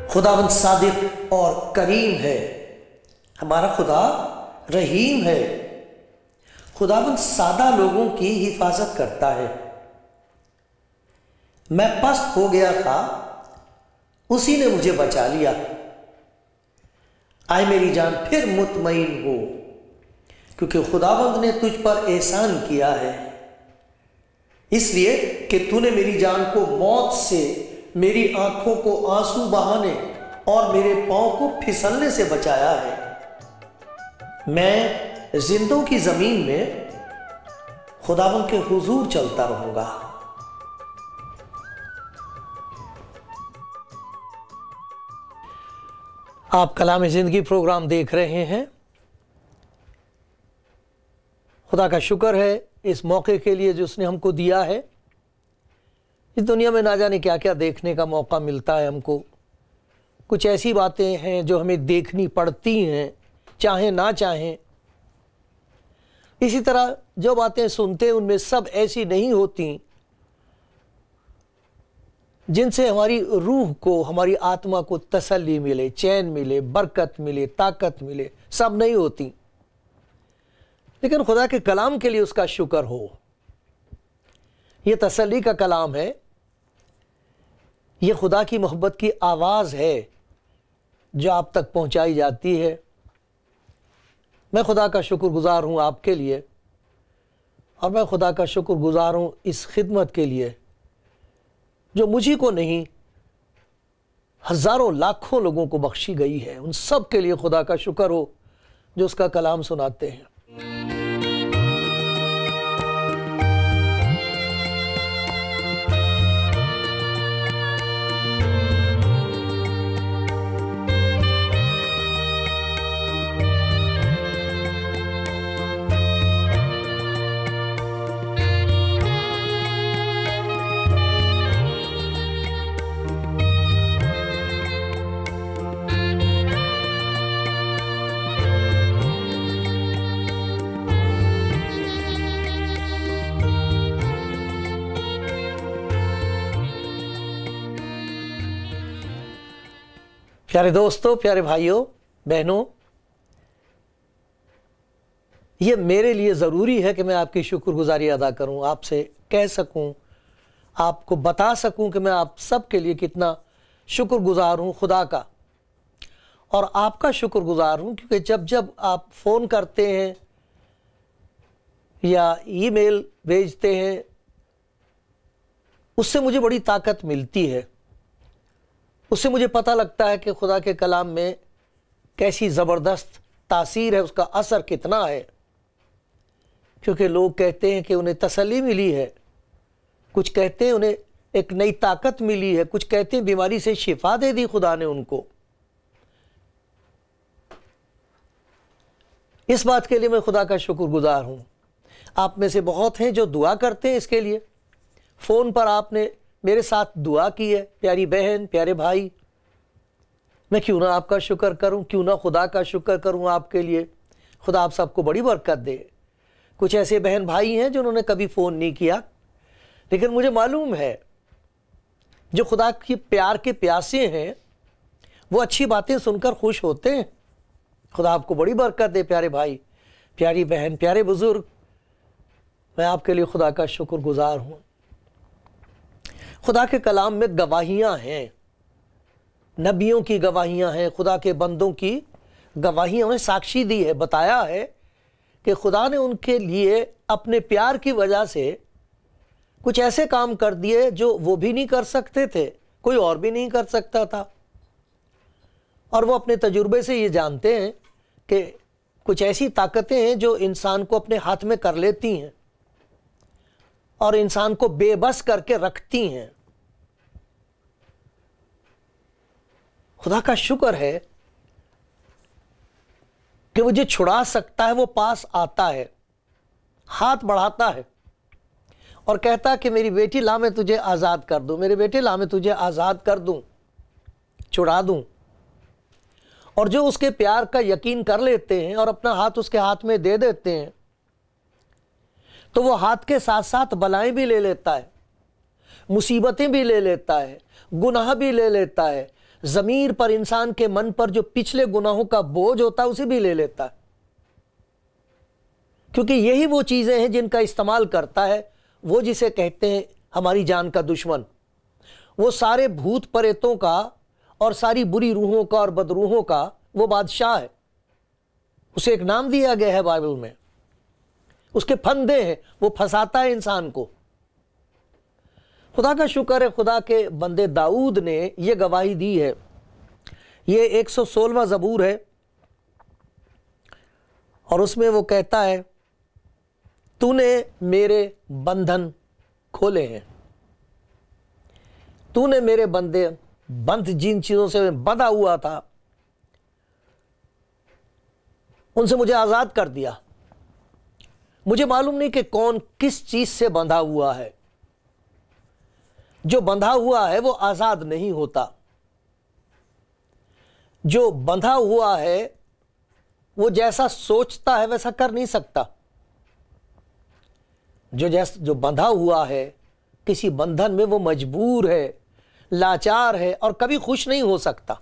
خداوند صادق اور کریم ہے، ہمارا خدا رحیم ہے۔ خداوند سادہ لوگوں کی حفاظت کرتا ہے۔ میں پست ہو گیا تھا، اسی نے مجھے بچا لیا۔ آئے میری جان پھر مطمئن ہو، کیونکہ خداوند نے تجھ پر احسان کیا ہے، اس لیے کہ تو نے میری جان کو موت سے، میری آنکھوں کو آنسو بہانے اور میرے پاؤں کو پھسلنے سے بچایا ہے۔ میں زندوں کی زمین میں خداوند کے حضور چلتا رہوں گا۔ آپ کلام زندگی پروگرام دیکھ رہے ہیں۔ خدا کا شکر ہے اس موقع کے لیے جو اس نے ہم کو دیا ہے۔ اس دنیا میں نہ جانے کیا کیا دیکھنے کا موقع ملتا ہے ہم کو۔ کچھ ایسی باتیں ہیں جو ہمیں دیکھنی پڑتی ہیں، چاہیں نہ چاہیں۔ اسی طرح جو باتیں سنتے ہیں ان میں سب ایسی نہیں ہوتی جن سے ہماری روح کو، ہماری آتما کو تسلی ملے، چین ملے، برکت ملے، طاقت ملے، سب نہیں ہوتی۔ لیکن خدا کے کلام کے لیے اس کا شکر ہو۔ یہ تسلی کا کلام ہے، یہ خدا کی محبت کی آواز ہے جو آپ تک پہنچائی جاتی ہے۔ میں خدا کا شکر گزار ہوں آپ کے لیے، اور میں خدا کا شکر گزار ہوں اس خدمت کے لیے جو مجھے کو نہیں، ہزاروں لاکھوں لوگوں کو بخشی گئی ہے۔ ان سب کے لیے خدا کا شکر ہو جو اس کا کلام سناتے ہیں۔ پیارے دوستوں، پیارے بھائیوں، بہنوں، یہ میرے لیے ضروری ہے کہ میں آپ کی شکر گزاری ادا کروں، آپ سے کہہ سکوں، آپ کو بتا سکوں کہ میں آپ سب کے لیے کتنا شکر گزار ہوں خدا کا، اور آپ کا شکر گزار ہوں کیونکہ جب آپ فون کرتے ہیں یا ای میل بھیجتے ہیں، اس سے مجھے بڑی طاقت ملتی ہے۔ اس سے مجھے پتہ لگتا ہے کہ خدا کے کلام میں کیسی زبردست تاثیر ہے، اس کا اثر کتنا ہے، کیونکہ لوگ کہتے ہیں کہ انہیں تسلی ملی ہے، کچھ کہتے ہیں انہیں ایک نئی طاقت ملی ہے، کچھ کہتے ہیں بیماری سے شفا دے دی خدا نے ان کو۔ اس بات کے لیے میں خدا کا شکر گزار ہوں۔ آپ میں سے بہت ہیں جو دعا کرتے ہیں اس کے لیے۔ فون پر آپ نے میرے ساتھ دعا کی ہے، پیاری بہن، پیارے بھائی، میں کیوں نہ آپ کا شکر کروں، کیوں نہ خدا کا شکر کروں آپ کے لیے۔ خدا آپ سب کو بڑی برکت دے۔ کچھ ایسے بہن بھائی ہیں جنہوں نے کبھی فون نہیں کیا، لیکن مجھے معلوم ہے جو خدا کی پیار کے پیاسے ہیں وہ اچھی باتیں سن کر خوش ہوتے ہیں۔ خدا آپ کو بڑی برکت دے پیارے بھائی، پیاری بہن، پیارے بزرگ، میں آپ کے لیے خدا کا شکر گزار ہوں۔ خدا کے کلام میں گواہیاں ہیں، نبیوں کی گواہیاں ہیں، خدا کے بندوں کی گواہیاں انہیں ساکشی دی ہے، بتایا ہے کہ خدا نے ان کے لیے اپنے پیار کی وجہ سے کچھ ایسے کام کر دیے جو وہ بھی نہیں کر سکتے تھے، کوئی اور بھی نہیں کر سکتا تھا، اور وہ اپنے تجربے سے یہ جانتے ہیں کہ کچھ ایسی طاقتیں ہیں جو انسان کو اپنے ہاتھ میں کر لیتی ہیں اور انسان کو بے بس کر کے رکھتی ہیں۔ خدا کا شکر ہے کہ وہ جو چھڑا سکتا ہے وہ پاس آتا ہے، ہاتھ بڑھاتا ہے اور کہتا ہے کہ میری بیٹی لا میں تجھے آزاد کر دوں، میرے بیٹے لا میں تجھے آزاد کر دوں، چھڑا دوں۔ اور جو اس کے پیار کا یقین کر لیتے ہیں اور اپنا ہاتھ اس کے ہاتھ میں دے دیتے ہیں تو وہ ہاتھ کے ساتھ ساتھ بلائیں بھی لے لیتا ہے، مصیبتیں بھی لے لیتا ہے، گناہ بھی لے لیتا ہے، ضمیر پر، انسان کے من پر جو پچھلے گناہوں کا بوجھ ہوتا ہے اسے بھی لے لیتا ہے، کیونکہ یہی وہ چیزیں ہیں جن کا استعمال کرتا ہے وہ جسے کہتے ہیں ہماری جان کا دشمن۔ وہ سارے بھوت پریتوں کا اور ساری بری روحوں کا اور بدروحوں کا وہ بادشاہ ہے، اسے ایک نام دیا گیا ہے بائبل میں، اس کے پھندے ہیں، وہ پھنساتا ہے انسان کو۔ خدا کا شکر ہے، خدا کے بندے داؤد نے یہ گواہی دی ہے، یہ 116واں زبور ہے اور اس میں وہ کہتا ہے تو نے میرے بندھن کھولے ہیں، تو نے میرے بندے بندھ جن چیزوں سے میں بندھا ہوا تھا ان سے مجھے آزاد کر دیا۔ مجھے معلوم نہیں کہ کون کس چیز سے بندھا ہوا ہے، جو بندھا ہوا ہے وہ آزاد نہیں ہوتا، جو بندھا ہوا ہے وہ جیسا سوچتا ہے ویسا کر نہیں سکتا، جو بندھا ہوا ہے کسی بندھن میں وہ مجبور ہے، لاچار ہے اور کبھی خوش نہیں ہو سکتا۔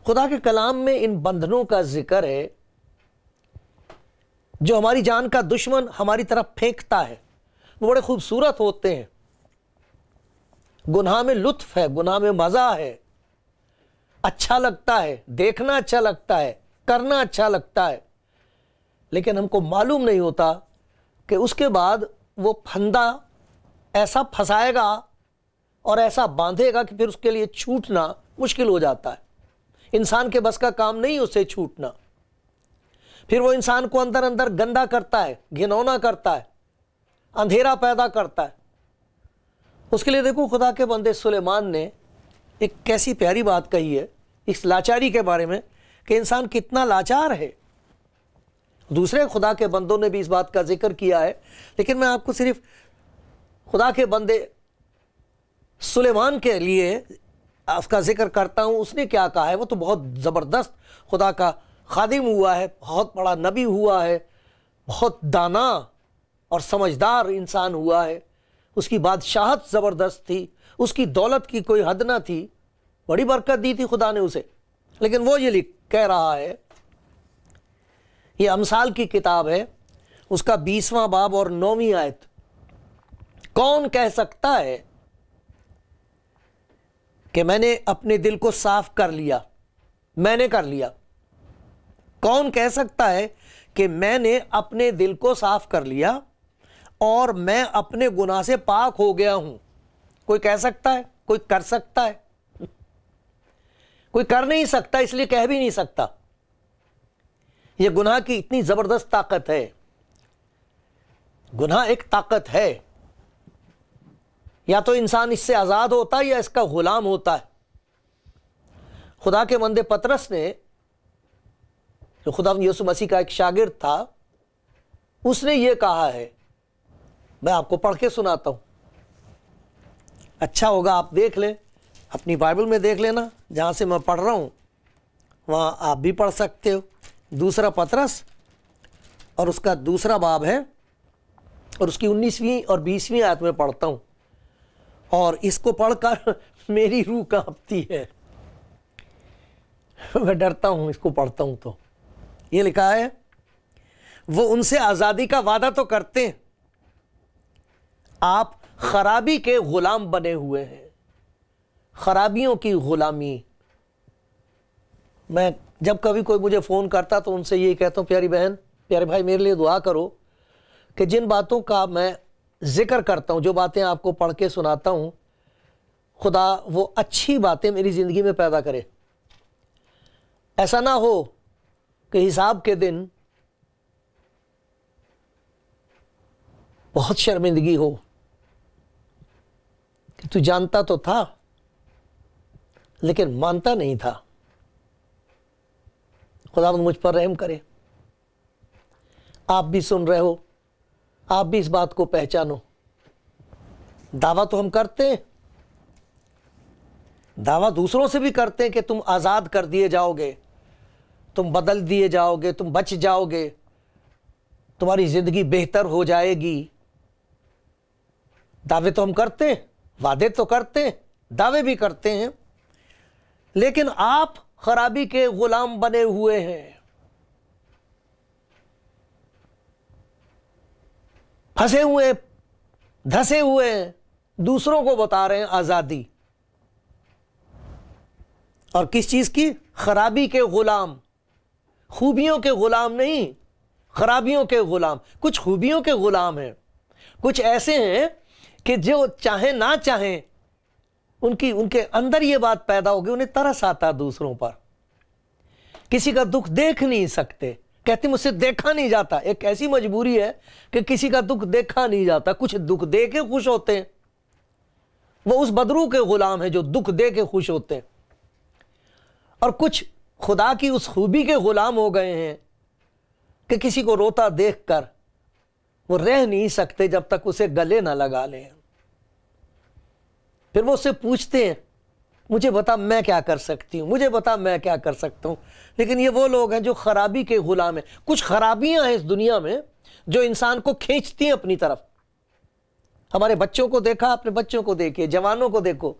خدا کے کلام میں ان بندھنوں کا ذکر ہے جو ہماری جان کا دشمن ہماری طرف پھینکتا ہے، وہ بڑے خوبصورت ہوتے ہیں۔ گناہ میں لطف ہے، گناہ میں مزہ ہے، اچھا لگتا ہے، دیکھنا اچھا لگتا ہے، کرنا اچھا لگتا ہے، لیکن ہم کو معلوم نہیں ہوتا کہ اس کے بعد وہ پھندا ایسا پھنسائے گا اور ایسا باندھے گا کہ پھر اس کے لیے چھوٹنا مشکل ہو جاتا ہے۔ انسان کے بس کا کام نہیں اسے چھوٹنا، پھر وہ انسان کو اندر اندر گندا کرتا ہے، گھنونا کرتا ہے، اندھیرا پیدا کرتا ہے۔ اس کے لیے دیکھو خدا کے بندے سلیمان نے ایک کیسی پیاری بات کہی ہے اس لاچاری کے بارے میں کہ انسان کتنا لاچار ہے۔ دوسرے خدا کے بندوں نے بھی اس بات کا ذکر کیا ہے، لیکن میں آپ کو صرف خدا کے بندے سلیمان کے لیے اس کا ذکر کرتا ہوں۔ اس نے کیا کہا ہے، وہ تو بہت زبردست خدا کا خادم ہوا ہے، بہت بڑا نبی ہوا ہے، بہت دانا اور سمجھدار انسان ہوا ہے، اس کی بادشاہت زبردست تھی، اس کی دولت کی کوئی حد نہ تھی، بڑی برکت دی تھی خدا نے اسے، لیکن وہ یہ کہہ رہا ہے، یہ امثال کی کتاب ہے، اس کا 20واں باب اور 9ویں آیت، کون کہہ سکتا ہے کہ میں نے اپنے دل کو صاف کر لیا، میں نے کر لیا؟ کون کہہ سکتا ہے کہ میں نے اپنے دل کو صاف کر لیا اور میں اپنے گناہ سے پاک ہو گیا ہوں؟ کوئی کہہ سکتا ہے؟ کوئی کر سکتا ہے؟ کوئی کر نہیں سکتا، اس لیے کہہ بھی نہیں سکتا۔ یہ گناہ کی اتنی زبردست طاقت ہے، گناہ ایک طاقت ہے، یا تو انسان اس سے آزاد ہوتا ہے یا اس کا غلام ہوتا ہے۔ خدا کے بندے پطرس نے، جو خدا یسوع مسیح کا ایک شاگرد تھا، اس نے یہ کہا ہے، میں آپ کو پڑھ کے سناتا ہوں، اچھا ہوگا آپ دیکھ لیں، اپنی بائبل میں دیکھ لینا، جہاں سے میں پڑھ رہا ہوں وہاں آپ بھی پڑھ سکتے ہو۔ دوسرا پطرس اور اس کا دوسرا باب ہے اور اس کی 19ویں اور 20ویں آیت میں پڑھتا ہوں، اور اس کو پڑھ کر میری روح کانپتی ہے، میں ڈرتا ہوں اس کو پڑھتا ہوں تو۔ یہ لکھا ہے، وہ ان سے آزادی کا وعدہ تو کرتے ہیں، آپ خرابی کے غلام بنے ہوئے ہیں، خرابیوں کی غلامی۔ میں جب کبھی کوئی مجھے فون کرتا تو ان سے یہی کہتا ہوں، پیاری بہن، پیارے بھائی، میرے لیے دعا کرو کہ جن باتوں کا میں ذکر کرتا ہوں، جو باتیں آپ کو پڑھ کے سناتا ہوں، خدا وہ اچھی باتیں میری زندگی میں پیدا کرے۔ ایسا نہ ہو کہ حساب کے دن بہت شرمندگی ہو کہ تو جانتا تو تھا لیکن مانتا نہیں تھا۔ خداوند مجھ پر رحم کرے۔ آپ بھی سن رہے ہو، آپ بھی اس بات کو پہچانو، دعویٰ تو ہم کرتے ہیں، دعویٰ دوسروں سے بھی کرتے ہیں کہ تم آزاد کر دیے جاؤ گے، تم بدل دیے جاؤ گے، تم بچ جاؤ گے، تمہاری زندگی بہتر ہو جائے گی۔ دعوے تو ہم کرتے ہیں، وعدے تو کرتے ہیں، دعوے بھی کرتے ہیں، لیکن آپ خرابی کے غلام بنے ہوئے ہیں، پھنسے ہوئے، دھسے ہوئے ہیں، دوسروں کو بتا رہے ہیں آزادی، اور کس چیز کی؟ خرابی کے غلام، خوبیوں کے غلام نہیں، خرابیوں کے غلام۔ کچھ خوبیوں کے غلام ہیں، کچھ ایسے ہیں کہ جو چاہیں نہ چاہیں ان کے اندر یہ بات پیدا ہوگی، انہیں ترس آتا دوسروں پر، کسی کا دکھ دیکھ نہیں سکتے، کہتے مجھ سے دیکھا نہیں جاتا۔ ایک ایسی مجبوری ہے کہ کسی کا دکھ دیکھا نہیں جاتا، کچھ دکھ دے کے خوش ہوتے ہیں، وہ اس بدرو کے غلام ہیں جو دکھ دے کے خوش ہوتے ہیں، اور کچھ خدا کی اس خوبی کے غلام ہو گئے ہیں کہ کسی کو روتا دیکھ کر وہ رہ نہیں سکتے جب تک اسے گلے نہ لگا لیں، پھر وہ اس سے پوچھتے ہیں مجھے بتا میں کیا کر سکتی ہوں، مجھے بتا میں کیا کر سکتا ہوں۔ لیکن یہ وہ لوگ ہیں جو خرابی کے غلام ہیں۔ کچھ خرابیاں ہیں اس دنیا میں جو انسان کو کھینچتی ہیں اپنی طرف۔ ہمارے بچوں کو دیکھا، اپنے بچوں کو دیکھیے، جوانوں کو دیکھو،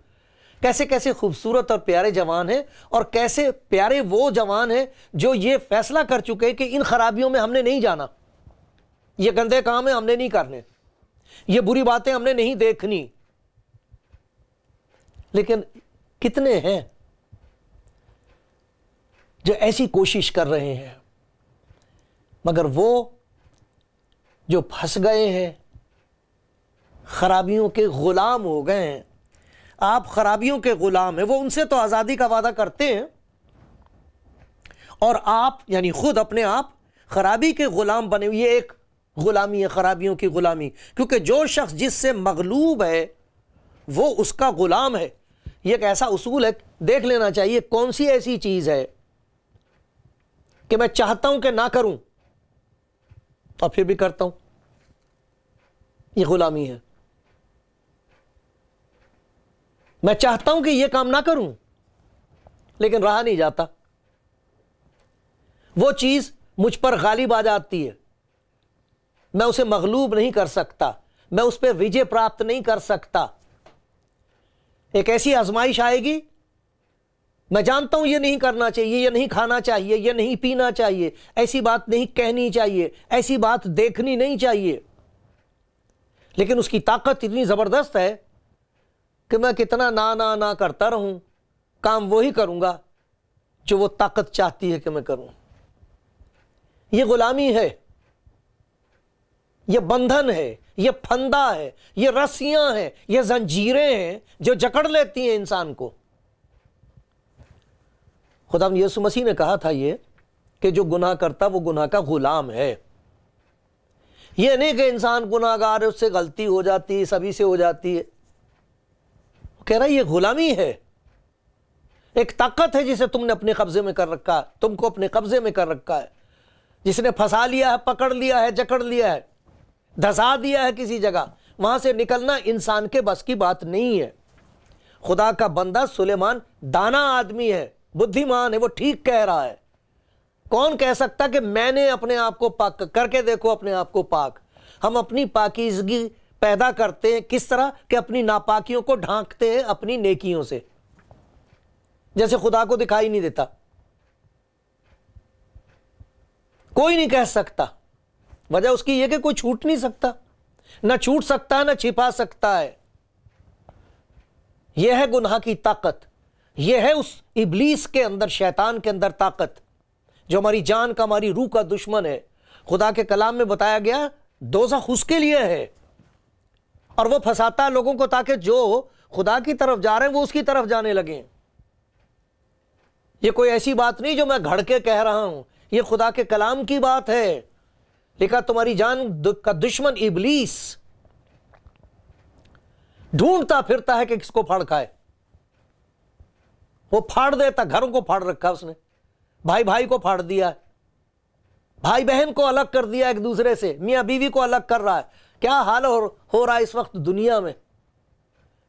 کیسے کیسے خوبصورت اور پیارے جوان ہیں، اور کیسے پیارے وہ جوان ہیں جو یہ فیصلہ کر چکے کہ ان خرابیوں میں ہم نے نہیں جانا، یہ گندے کام ہیں ہم نے نہیں کرنے، یہ بری باتیں ہم نے نہیں دیکھنی۔ لیکن کتنے ہیں جو ایسی کوشش کر رہے ہیں، مگر وہ جو پھنس گئے ہیں، خرابیوں کے غلام ہو گئے ہیں۔ آپ خرابیوں کے غلام ہیں، وہ ان سے تو آزادی کا وعدہ کرتے ہیں، اور آپ یعنی خود اپنے آپ خرابی کے غلام بنے ہوئے۔ یہ ایک غلامی ہے، خرابیوں کی غلامی، کیونکہ جو شخص جس سے مغلوب ہے وہ اس کا غلام ہے۔ یہ ایک ایسا اصول ہے، دیکھ لینا چاہیے کون سی ایسی چیز ہے کہ میں چاہتا ہوں کہ نہ کروں اور پھر بھی کرتا ہوں، یہ غلامی ہے۔ میں چاہتا ہوں کہ یہ کام نہ کروں لیکن رہا نہیں جاتا، وہ چیز مجھ پر غالب آ جاتی ہے، میں اسے مغلوب نہیں کر سکتا، میں اس پہ وجے پراپت نہیں کر سکتا۔ ایک ایسی آزمائش آئے گی، میں جانتا ہوں یہ نہیں کرنا چاہیے، یہ نہیں کھانا چاہیے، یہ نہیں پینا چاہیے، ایسی بات نہیں کہنی چاہیے، ایسی بات دیکھنی نہیں چاہیے، لیکن اس کی طاقت اتنی زبردست ہے کہ میں کتنا نہ کرتا رہوں، کام وہی کروں گا جو وہ طاقت چاہتی ہے کہ میں کروں۔ یہ غلامی ہے، یہ بندھن ہے، یہ پھندا ہے، یہ رسیاں ہیں، یہ زنجیریں ہیں جو جکڑ لیتی ہیں انسان کو۔ خدا یسوع مسیح نے کہا تھا یہ کہ جو گناہ کرتا وہ گناہ کا غلام ہے۔ یہ نہیں کہ انسان گناہ گار ہے، اس سے غلطی ہو جاتی ہے، سبھی سے ہو جاتی ہے، وہ کہہ رہا ہے یہ غلامی ہے، ایک طاقت ہے جسے تم نے اپنے قبضے میں کر رکھا ہے، تم کو اپنے قبضے میں کر رکھا ہے، جس نے پھنسا لیا ہے، پکڑ لیا ہے، جکڑ لیا ہے، دھسا دیا ہے کسی جگہ، وہاں سے نکلنا انسان کے بس کی بات نہیں ہے۔ خدا کا بندہ سلیمان دانا آدمی ہے، بدھیمان ہے، وہ ٹھیک کہہ رہا ہے۔ کون کہہ سکتا کہ میں نے اپنے آپ کو پاک کر کے دیکھو اپنے آپ کو پاک؟ ہم اپنی پاکیزگی پیدا کرتے ہیں کس طرح کہ اپنی ناپاکیوں کو ڈھانکتے ہیں اپنی نیکیوں سے، جیسے خدا کو دکھائی نہیں دیتا۔ کوئی نہیں کہہ سکتا، وجہ اس کی یہ کہ کوئی چھوٹ نہیں سکتا، نہ چھوٹ سکتا ہے نہ چھپا سکتا ہے۔ یہ ہے گناہ کی طاقت، یہ ہے اس ابلیس کے اندر، شیطان کے اندر طاقت جو ہماری جان کا، ہماری روح کا دشمن ہے۔ خدا کے کلام میں بتایا گیا دوزخ اس کے لیے ہے، اور وہ پھنساتا ہے لوگوں کو تاکہ جو خدا کی طرف جا رہے ہیں وہ اس کی طرف جانے لگیں۔ یہ کوئی ایسی بات نہیں جو میں گھڑ کے کہہ رہا ہوں، یہ خدا کے کلام کی بات ہے۔ لکھا تمہاری جان کا دشمن ابلیس ڈھونڈتا پھرتا ہے کہ کس کو پھاڑ کھائے۔ وہ پھاڑ دیتا، گھروں کو پھاڑ رکھا اس نے، بھائی بھائی کو پھاڑ دیا ہے، بھائی بہن کو الگ کر دیا ایک دوسرے سے، میاں بیوی کو الگ کر رہا ہے۔ کیا حال ہو رہا ہے اس وقت دنیا میں،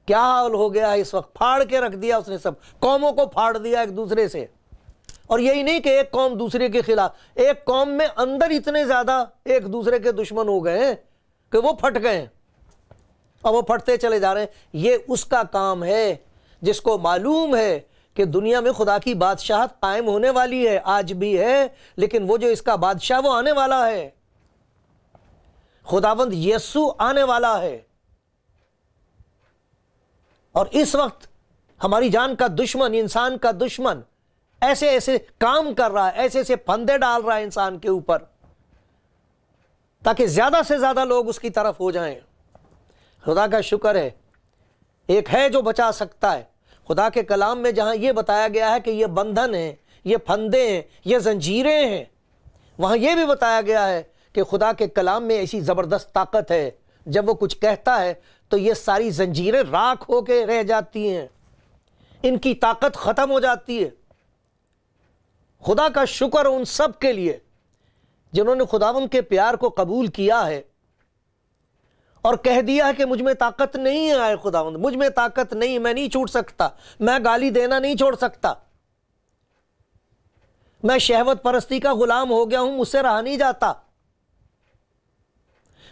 کیا حال ہو گیا ہے اس وقت، پھاڑ کے رکھ دیا اس نے، سب قوموں کو پھاڑ دیا ایک دوسرے سے۔ اور یہی نہیں کہ ایک قوم دوسرے کے خلاف، ایک قوم میں اندر اتنے زیادہ ایک دوسرے کے دشمن ہو گئے ہیں کہ وہ پھٹ گئے ہیں، اور وہ پھٹتے چلے جا رہے ہیں۔ یہ اس کا کام ہے جس کو معلوم ہے کہ دنیا میں خدا کی بادشاہت قائم ہونے والی ہے، آج بھی ہے، لیکن وہ جو اس کا بادشاہ وہ آنے والا ہے، خداوند یسوع آنے والا ہے۔ اور اس وقت ہماری جان کا دشمن، انسان کا دشمن ایسے ایسے کام کر رہا ہے، ایسے ایسے پھندے ڈال رہا ہے انسان کے اوپر، تاکہ زیادہ سے زیادہ لوگ اس کی طرف ہو جائیں۔ خدا کا شکر ہے، ایک ہے جو بچا سکتا ہے۔ خدا کے کلام میں جہاں یہ بتایا گیا ہے کہ یہ بندھن ہیں، یہ پھندے ہیں، یہ زنجیریں ہیں، وہاں یہ بھی بتایا گیا ہے کہ خدا کے کلام میں ایسی زبردست طاقت ہے، جب وہ کچھ کہتا ہے تو یہ ساری زنجیریں راکھ ہو کے رہ جاتی ہیں، ان کی طاقت ختم ہو جاتی ہے۔ خدا کا شکر ان سب کے لیے جنہوں نے خداوند کے پیار کو قبول کیا ہے اور کہہ دیا ہے کہ مجھ میں طاقت نہیں ہے، خداوند مجھ میں طاقت نہیں، میں نہیں چھوٹ سکتا، میں گالی دینا نہیں چھوڑ سکتا، میں شہوت پرستی کا غلام ہو گیا ہوں، مجھ سے رہا نہیں جاتا،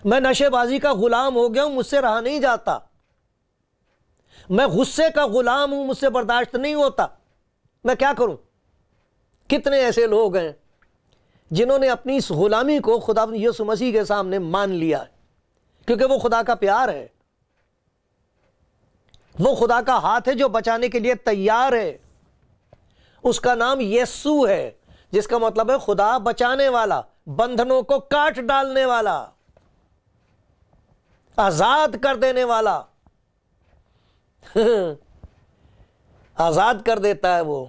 میں نشے بازی کا غلام ہو گیا ہوں، مجھ سے رہا نہیں جاتا، میں غصے کا غلام ہوں، مجھ سے برداشت نہیں ہوتا، میں کیا کروں؟ کتنے ایسے لوگ ہیں جنہوں نے اپنی اس غلامی کو خداوند یسوع مسیح کے سامنے مان لیا ہے، کیونکہ وہ خدا کا پیار ہے، وہ خدا کا ہاتھ ہے جو بچانے کے لیے تیار ہے۔ اس کا نام یسوع ہے، جس کا مطلب ہے خدا بچانے والا، بندھنوں کو کاٹ ڈالنے والا، آزاد کر دینے والا۔ آزاد کر دیتا ہے وہ،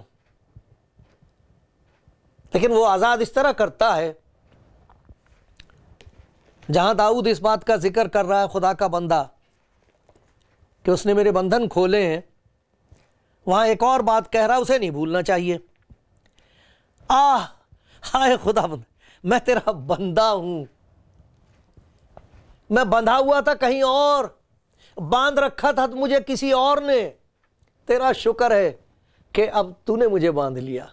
لیکن وہ آزاد اس طرح کرتا ہے، جہاں داؤد اس بات کا ذکر کر رہا ہے، خدا کا بندہ، کہ اس نے میرے بندھن کھولے ہیں، وہاں ایک اور بات کہہ رہا، اسے نہیں بھولنا چاہیے۔ ہائے خداوند، میں تیرا بندہ ہوں، میں بندھا ہوا تھا کہیں اور، باندھ رکھا تھا مجھے کسی اور نے، تیرا شکر ہے کہ اب تو نے مجھے باندھ لیا۔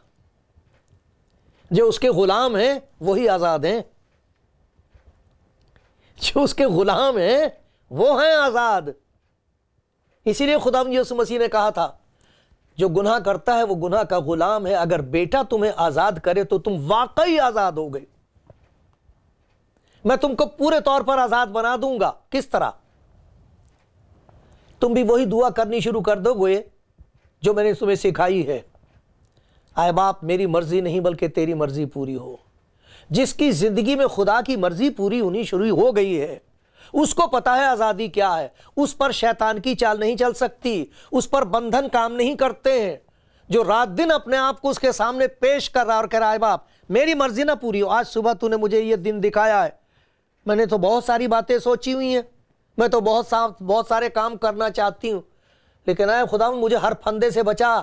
جو اس کے غلام ہیں وہی آزاد ہیں، جو اس کے غلام ہیں وہ ہیں آزاد۔ اسی لیے خداوند یسوع مسیح نے کہا تھا، جو گناہ کرتا ہے وہ گناہ کا غلام ہے، اگر بیٹا تمہیں آزاد کرے تو تم واقعی آزاد ہو گئے۔ میں تم کو پورے طور پر آزاد بنا دوں گا۔ کس طرح؟ تم بھی وہی دعا کرنی شروع کر دو گے جو میں نے تمہیں سکھائی ہے، اے باپ میری مرضی نہیں بلکہ تیری مرضی پوری ہو۔ جس کی زندگی میں خدا کی مرضی پوری ہونی شروع ہو گئی ہے، اس کو پتا ہے آزادی کیا ہے، اس پر شیطان کی چال نہیں چل سکتی، اس پر بندھن کام نہیں کرتے ہیں۔ جو رات دن اپنے آپ کو اس کے سامنے پیش کر رہا اور کہہ رہا ہے باپ میری مرضی نہ پوری ہو، آج صبح تو نے مجھے یہ دن دکھایا ہے، میں نے تو بہت ساری باتیں سوچی ہوئی ہیں، میں تو بہت سارے کام کرنا چاہتی ہوں، لیکن اے خدا مجھے ہر پھندے سے بچا،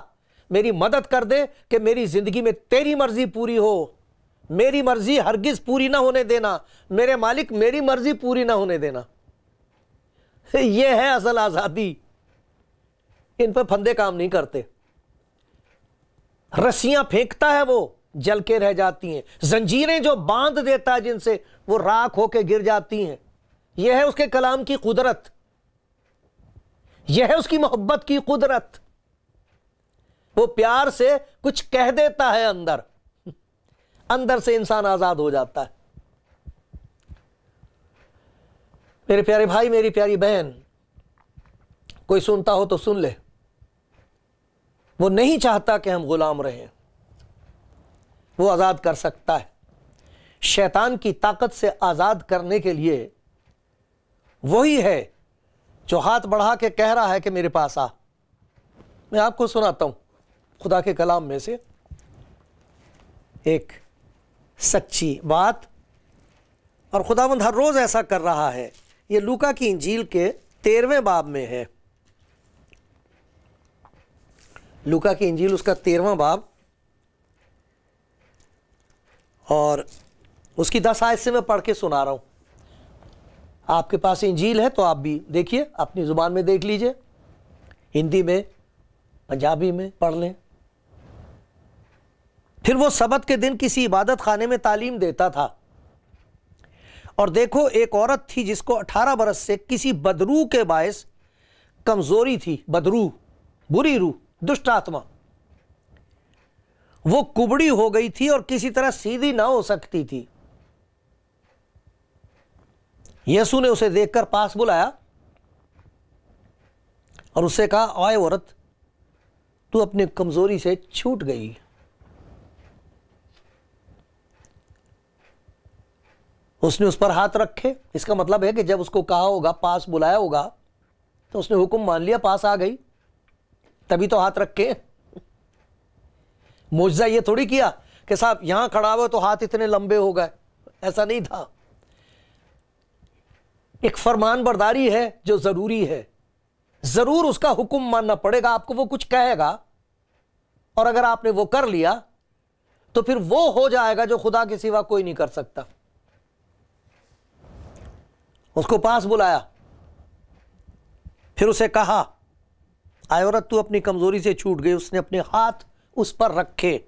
میری مدد کر دے کہ میری زندگی میں تیری مرضی پوری ہو، میری مرضی ہرگز پوری نہ ہونے دینا، میرے مالک میری مرضی پوری نہ ہونے دینا۔ یہ ہے اصل آزادی، ان پہ پھندے کام نہیں کرتے۔ رسیاں پھینکتا ہے وہ جل کے رہ جاتی ہیں، زنجیریں جو باندھ دیتا ہے جن سے وہ راکھ ہو کے گر جاتی ہیں۔ یہ ہے اس کے کلام کی قدرت، یہ ہے اس کی محبت کی قدرت۔ وہ پیار سے کچھ کہہ دیتا ہے، اندر سے انسان آزاد ہو جاتا ہے۔ میرے پیارے بھائی، میری پیاری بہن، کوئی سنتا ہو تو سن لے، وہ نہیں چاہتا کہ ہم غلام رہیں، وہ آزاد کر سکتا ہے۔ شیطان کی طاقت سے آزاد کرنے کے لیے وہی ہے جو ہاتھ بڑھا کے کہہ رہا ہے کہ میرے پاس آ۔ میں آپ کو سناتا ہوں خدا کے کلام میں سے ایک سچی بات، اور خداوند ہر روز ایسا کر رہا ہے۔ یہ لوکا کی انجیل کے 13ویں باب میں ہے، لوکا کی انجیل اس کا 13واں باب اور اس کی 10 آیت سے میں پڑھ کے سنا رہا ہوں. آپ کے پاس انجیل ہے تو آپ بھی دیکھیے، اپنی زبان میں دیکھ لیجئے، ہندی میں، پنجابی میں پڑھ لیں. پھر وہ سبت کے دن کسی عبادت خانے میں تعلیم دیتا تھا، اور دیکھو ایک عورت تھی جس کو 18 برس سے کسی بدروح کے باعث کمزوری تھی. بدروح، بری روح، دشت آتما. وہ کبڑی ہو گئی تھی اور کسی طرح سیدھی نہ ہو سکتی تھی. یسوع نے اسے دیکھ کر پاس بلایا اور اس سے کہا، اے عورت، تو اپنی کمزوری سے چھوٹ گئی. اس نے اس پر ہاتھ رکھے. اس کا مطلب ہے کہ جب اس کو کہا ہوگا، پاس بلایا ہوگا، تو اس نے حکم مان لیا، پاس آ گئی، تبھی تو ہاتھ رکھے. معجزہ یہ تھوڑی کیا کہ صاحب یہاں کھڑا ہوئے تو ہاتھ اتنے لمبے ہو گئے، ایسا نہیں تھا. ایک فرمان برداری ہے جو ضروری ہے. ضرور اس کا حکم ماننا پڑے گا. آپ کو وہ کچھ کہے گا اور اگر آپ نے وہ کر لیا تو پھر وہ ہو جائے گا جو خدا کے سوا کوئی نہیں کر سکتا. اس کو پاس بلایا، پھر اسے کہا، اے عورت، تو اپنی کمزوری سے چھوٹ گئی. اس نے اپنے ہاتھ اس پر رکھے،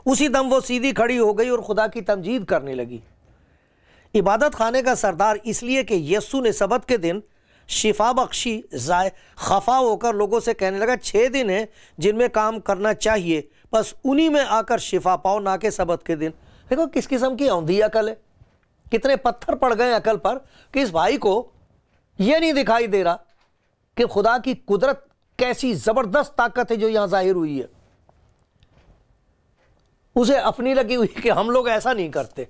اسی دم وہ سیدھی کھڑی ہو گئی اور خدا کی تمجید کرنے لگی. عبادت خانے کا سردار اس لیے کہ یسوع نے سبت کے دن شفا بخشی خفا ہو کر لوگوں سے کہنے لگا، 6 دن ہیں جن میں کام کرنا چاہیے، بس انہی میں آ کر شفا پاؤ، نہ کہ سبت کے دن. دیکھو کس قسم کی اوندھی عقل ہے. کتنے پتھر پڑ گئے عقل پر کہ اس بھائی کو یہ نہیں دکھائی دے رہا کہ خدا کی قدرت کیسی زبردست طاقت ہے جو یہاں ظاہر ہوئی ہے. اسے اپنی لگی ہوئی کہ ہم لوگ ایسا نہیں کرتے،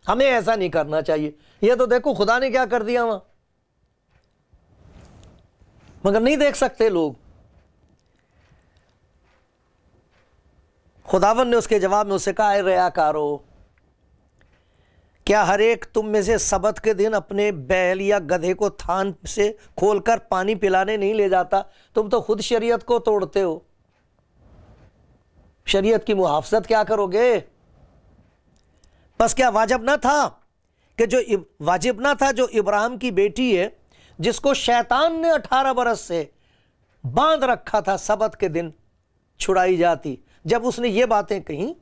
ہمیں ایسا نہیں کرنا چاہیے. یہ تو دیکھو خدا نے کیا کر دیا وہاں، مگر نہیں دیکھ سکتے لوگ. خداوند نے اس کے جواب میں اسے کہا، اے ریاکارو، کیا ہر ایک تم میں سے سبت کے دن اپنے بیل یا گدھے کو تھان سے کھول کر پانی پلانے نہیں لے جاتا؟ تم تو خود شریعت کو توڑتے ہو. شریعت کی محافظت کیا کرو گے؟ بس کیا واجب نہ تھا جو ابراہیم کی بیٹی ہے جس کو شیطان نے 18 برس سے باندھ رکھا تھا، سبت کے دن چھڑائی جاتی؟ جب اس نے یہ باتیں کہیں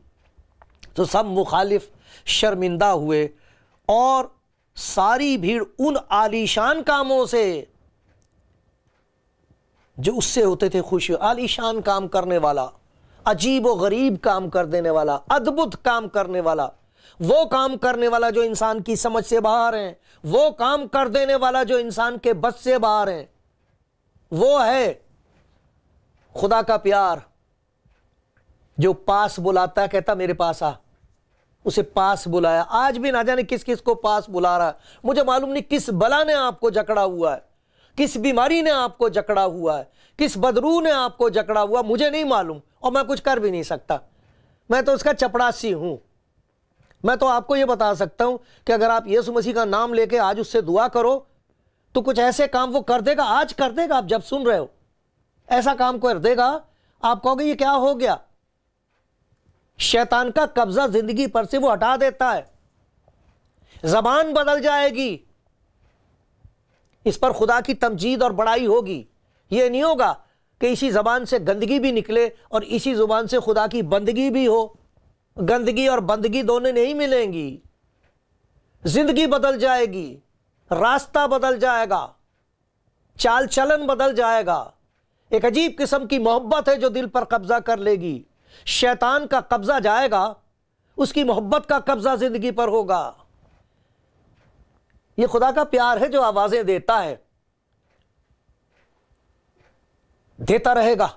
تو سب مخالف شرمندہ ہوئے، اور ساری بھیڑ ان عالیشان کاموں سے جو اس سے ہوتے تھے خوش. عالیشان کام کرنے والا، عجیب و غریب کام کر دینے والا، ادبھت کام کرنے والا، وہ کام کرنے والا جو انسان کی سمجھ سے باہر ہیں، وہ کام کر دینے والا جو انسان کے بس سے باہر ہیں، وہ ہے خدا کا پیار جو پاس بلاتا ہے. کہتا میرے پاس آ. اسے پاس بلایا. آج بھی نہ جانے کس کس کو پاس بلا رہا ہے. مجھے معلوم نہیں کس بلا نے آپ کو جکڑا ہوا ہے، کس بیماری نے آپ کو جکڑا ہوا ہے، کس بدروح نے آپ کو جکڑا ہوا، مجھے نہیں معلوم، اور میں کچھ کر بھی نہیں سکتا. میں تو اس کا چپڑاسی ہوں. میں تو آپ کو یہ بتا سکتا ہوں کہ اگر آپ یسوع مسیح کا نام لے کے آج اس سے دعا کرو تو کچھ ایسے کام وہ کر دے گا. آج کر دے گا. آپ جب سن رہے ہو ایسا کام کر دے گا، آپ کہو گے یہ کیا ہو گیا. شیطان کا قبضہ زندگی پر سے وہ ہٹا دیتا ہے. زبان بدل جائے گی، اس پر خدا کی تمجید اور بڑائی ہوگی. یہ نہیں ہوگا کہ اسی زبان سے گندگی بھی نکلے اور اسی زبان سے خدا کی بندگی بھی ہو. گندگی اور بندگی دونوں نہیں ملیں گی. زندگی بدل جائے گی، راستہ بدل جائے گا، چال چلن بدل جائے گا. ایک عجیب قسم کی محبت ہے جو دل پر قبضہ کر لے گی. شیطان کا قبضہ جائے گا، اس کی محبت کا قبضہ زندگی پر ہوگا. یہ خدا کا پیار ہے جو آوازیں دیتا ہے، دیتا رہے گا.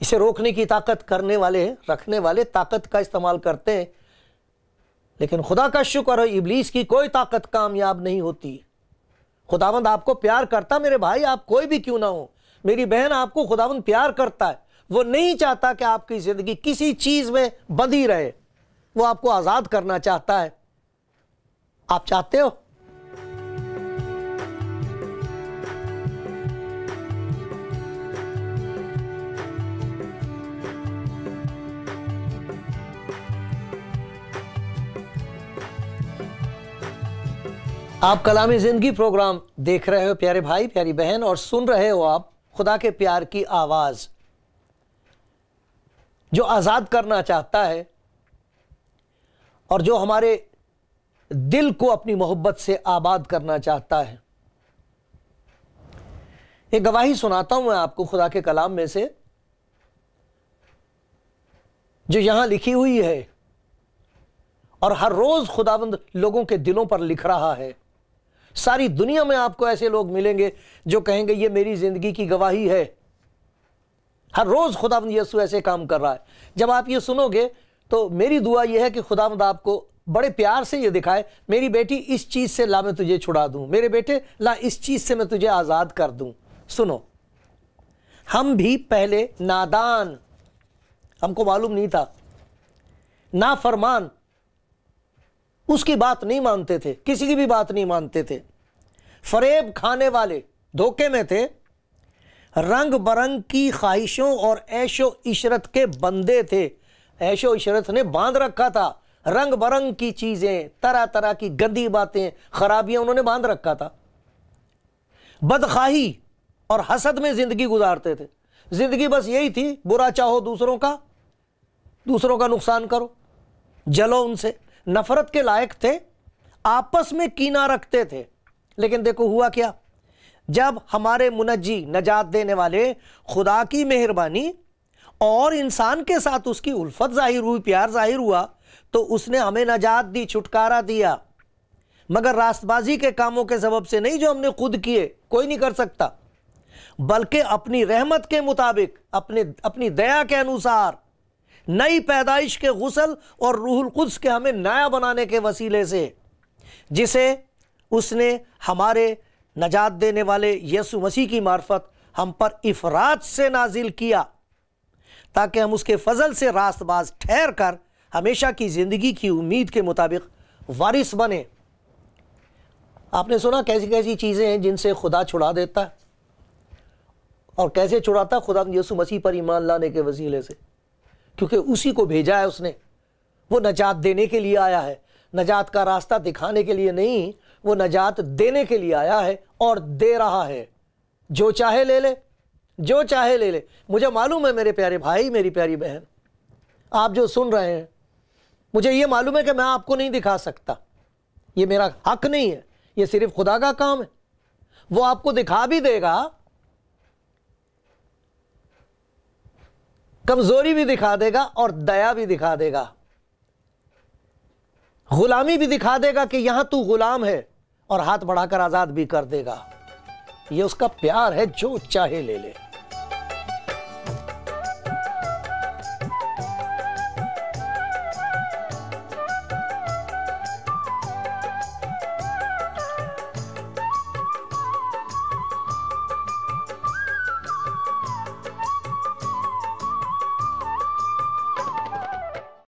اسے روکنے کی طاقت کرنے والے، رکھنے والے طاقت کا استعمال کرتے ہیں، لیکن خدا کا شکر ہے ابلیس کی کوئی طاقت کامیاب نہیں ہوتی. خداوند آپ کو پیار کرتا. میرے بھائی آپ کوئی بھی کیوں نہ ہو، میری بہن، آپ کو خداوند پیار کرتا ہے. وہ نہیں چاہتا کہ آپ کی زندگی کسی چیز میں بندھی رہے. وہ آپ کو آزاد کرنا چاہتا ہے. آپ چاہتے ہو؟ آپ کلام زندگی پروگرام دیکھ رہے ہو پیارے بھائی پیاری بہن، اور سن رہے ہو آپ خدا کے پیار کی آواز جو آزاد کرنا چاہتا ہے اور جو ہمارے دل کو اپنی محبت سے آباد کرنا چاہتا ہے۔ ایک گواہی سناتا ہوں میں آپ کو خدا کے کلام میں سے، جو یہاں لکھی ہوئی ہے اور ہر روز خداوند لوگوں کے دلوں پر لکھ رہا ہے۔ ساری دنیا میں آپ کو ایسے لوگ ملیں گے جو کہیں گے یہ میری زندگی کی گواہی ہے۔ ہر روز خداوند یسوع ایسے کام کر رہا ہے۔ جب آپ یہ سنو گے تو میری دعا یہ ہے کہ خداوند آپ کو بڑے پیار سے یہ دکھائے، میری بیٹی اس چیز سے لا میں تجھے چھڑا دوں، میرے بیٹے لا اس چیز سے میں تجھے آزاد کر دوں۔ سنو، ہم بھی پہلے نادان، ہم کو معلوم نہیں تھا، نافرمان، اس کی بات نہیں مانتے تھے، کسی کی بھی بات نہیں مانتے تھے، فریب کھانے والے، دھوکے میں تھے، رنگ برنگ کی خواہشوں اور عیش و عشرت کے بندے تھے۔ عیش و عشرت نے باندھ رکھا تھا، رنگ برنگ کی چیزیں، طرح طرح کی گندی باتیں، خرابیاں انہوں نے باندھ رکھا تھا۔ بدخواہی اور حسد میں زندگی گزارتے تھے۔ زندگی بس یہی تھی، برا چاہو دوسروں کا نقصان کرو، جلو ان سے، نفرت کے لائق تھے، آپس میں کینہ رکھتے تھے۔ لیکن دیکھو ہوا کیا، جب ہمارے منجی، نجات دینے والے خدا کی مہربانی اور انسان کے ساتھ اس کی الفت ظاہر ہوئی، پیار ظاہر ہوا، تو اس نے ہمیں نجات دی، چھٹکارا دیا، مگر راست بازی کے کاموں کے سبب سے نہیں جو ہم نے خود کیے، کوئی نہیں کر سکتا، بلکہ اپنی رحمت کے مطابق، اپنی دیا کے انوسار، نئی پیدائش کے غسل اور روح القدس کے ہمیں نیا بنانے کے وسیلے سے، جسے اس نے ہمارے نجات دینے والے یسوع مسیح کی معرفت ہم پر افراط سے نازل کیا، تاکہ ہم اس کے فضل سے راست باز ٹھہر کر ہمیشہ کی زندگی کی امید کے مطابق وارث بنے۔ آپ نے سنا کیسی کیسی چیزیں ہیں جن سے خدا چھڑا دیتا ہے، اور کیسے چھڑاتا ہے؟ خدا یسوع مسیح پر ایمان لانے کے وسیلے سے، کیونکہ اسی کو بھیجا ہے اس نے، وہ نجات دینے کے لیے آیا ہے، نجات کا راستہ دکھانے کے لیے نہیں، وہ نجات دینے کے لیے آیا ہے اور دے رہا ہے۔ جو چاہے لے لے، جو چاہے لے لے۔ مجھے معلوم ہے میرے پیارے بھائی، میری پیاری بہن، آپ جو سن رہے ہیں، مجھے یہ معلوم ہے کہ میں آپ کو نہیں دکھا سکتا، یہ میرا حق نہیں ہے، یہ صرف خدا کا کام ہے۔ وہ آپ کو دکھا بھی دے گا، کمزوری بھی دکھا دے گا اور دیا بھی دکھا دے گا، غلامی بھی دکھا دے گا کہ یہاں تو غلام ہے، اور ہاتھ بڑھا کر آزاد بھی کر دے گا۔ یہ اس کا پیار ہے، جو چاہے لے لے۔